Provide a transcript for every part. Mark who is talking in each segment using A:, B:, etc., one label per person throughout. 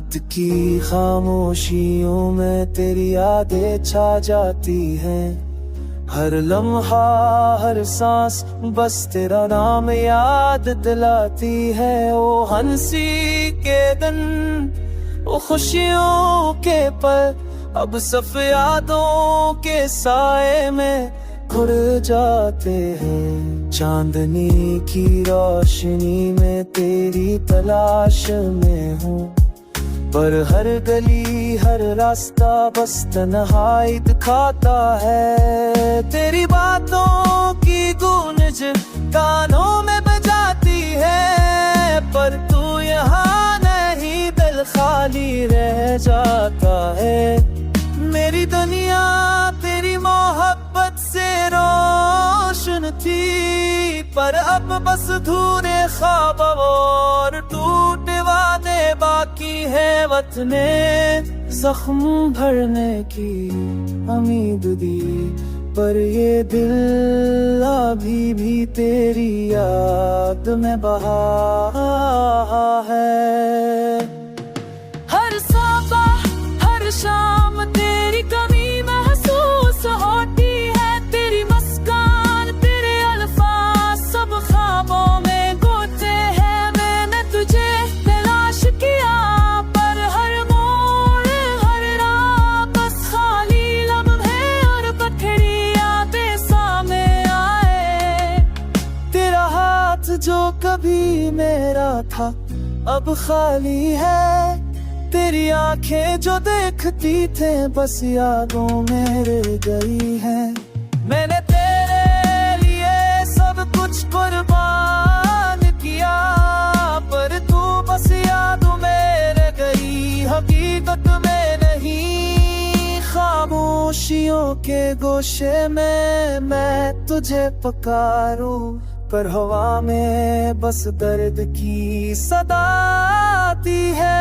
A: रात की खामोशियों में तेरी यादें छा जाती हैं। हर लम्हा हर सांस बस तेरा नाम याद दिलाती है। ओ हंसी के दिन, ओ खुशियों के पल अब सब यादों के साए में खुर जाते हैं। चांदनी की रोशनी में तेरी तलाश में हूँ, पर हर गली हर रास्ता बस तन्हाई दिखाता है। तेरी बातों की गूंज कानों में बजाती है, पर तू यहाँ नहीं, दिल खाली रह जाता है। मेरी दुनिया तेरी मोहब्बत से रोशन थी, पर अब बस धूने ख्वाब और टूटे वादे बाकी है। वतने जख्म भरने की उम्मीद दी, पर ये दिल अभी भी तेरी याद में बहा है। हर सुबह हर शाम तेरी कमी महसूस होती है। तेरी मुस्कान तेरे अल्फाज सब ख्वाबों में गोते हैं। मैंने तुझे तलाश किया, पर हर मोड़ हर राह बस खाली लम्हे और पथरी यादें सामने आए। तेरा हाथ जो कभी मेरा था अब खाली है। तेरी आंखें जो देखती थे बस यादों में रह गई है। मैंने तेरे लिए सब कुछ कुर्बान किया, पर तू बस यादों में रह गई, हकीकत में नहीं। खामोशियों के गोशे में मैं तुझे पुकारूं, पर हवा में बस दर्द की सदा आती है।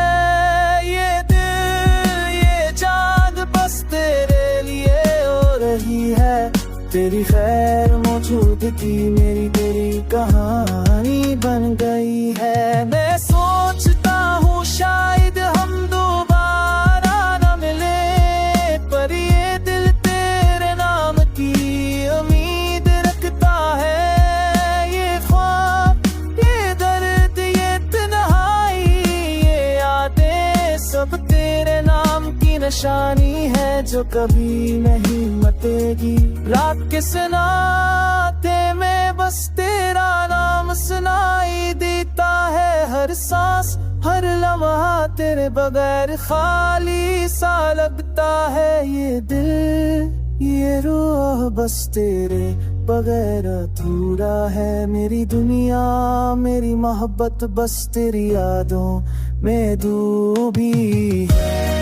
A: ये दिल ये जान बस तेरे लिए हो रही है। तेरी खैर मौजूदगी मेरी तेरी कहानी बन गई है। मैं सोचता हूँ शायद हम दोबारा न मिले, पर ये दिल तेरे नाम की उम्मीद रखता है। ये ख्वाब ये दर्द ये तन्हाई ये यादें सब तेरे नाम की निशानी है, जो कभी नहीं मटेगी। रात के सन्नाटे में बस तेरा नाम सुनाई देता है। हर सांस हर लम्हा तेरे बगैर खाली सा लगता है। ये दिल ये रूह बस तेरे बगैर अधूरा है। मेरी दुनिया मेरी मोहब्बत बस तेरी यादों में डूबी है।